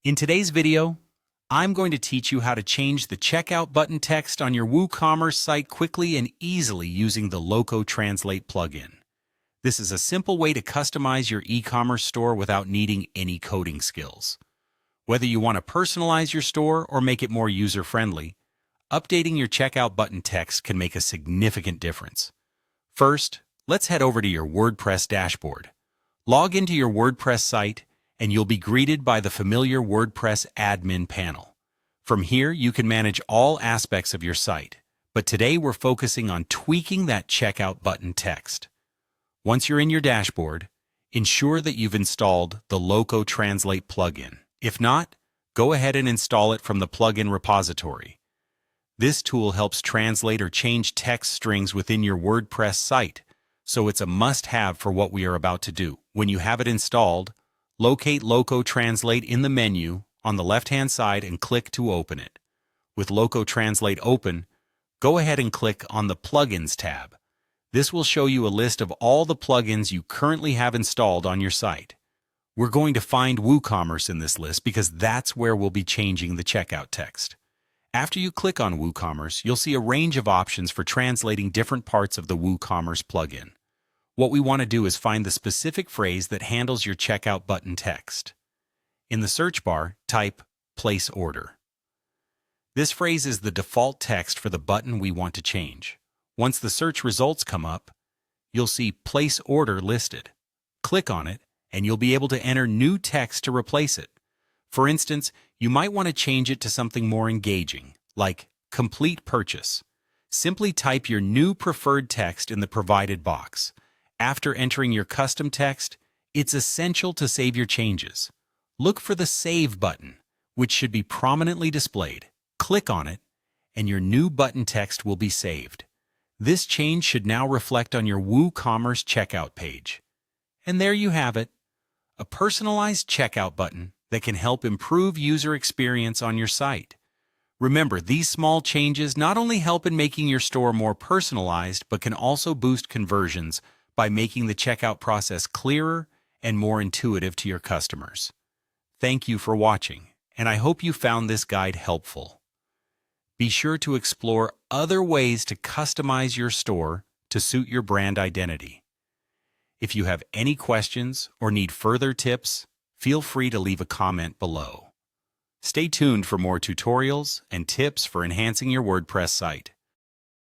In today's video, I'm going to teach you how to change the checkout button text on your WooCommerce site quickly and easily using the Loco Translate plugin. This is a simple way to customize your e-commerce store without needing any coding skills. Whether you want to personalize your store or make it more user-friendly, updating your checkout button text can make a significant difference. First, let's head over to your WordPress dashboard. Log into your WordPress site, and you'll be greeted by the familiar WordPress admin panel. From here, you can manage all aspects of your site, but today we're focusing on tweaking that checkout button text. Once you're in your dashboard, ensure that you've installed the Loco Translate plugin. If not, go ahead and install it from the plugin repository. This tool helps translate or change text strings within your WordPress site, so it's a must-have for what we are about to do. When you have it installed, locate Loco Translate in the menu on the left-hand side and click to open it. With Loco Translate open, go ahead and click on the Plugins tab. This will show you a list of all the plugins you currently have installed on your site. We're going to find WooCommerce in this list because that's where we'll be changing the checkout text. After you click on WooCommerce, you'll see a range of options for translating different parts of the WooCommerce plugin. What we want to do is find the specific phrase that handles your checkout button text. In the search bar, type Place Order. This phrase is the default text for the button we want to change. Once the search results come up, you'll see Place Order listed. Click on it, and you'll be able to enter new text to replace it. For instance, you might want to change it to something more engaging, like Complete Purchase. Simply type your new preferred text in the provided box. After entering your custom text, it's essential to save your changes. Look for the Save button, which should be prominently displayed. Click on it, and your new button text will be saved. This change should now reflect on your WooCommerce checkout page. And there you have it, a personalized checkout button that can help improve user experience on your site. Remember, these small changes not only help in making your store more personalized, but can also boost conversions by making the checkout process clearer and more intuitive to your customers. Thank you for watching, and I hope you found this guide helpful. Be sure to explore other ways to customize your store to suit your brand identity. If you have any questions or need further tips, feel free to leave a comment below. Stay tuned for more tutorials and tips for enhancing your WordPress site.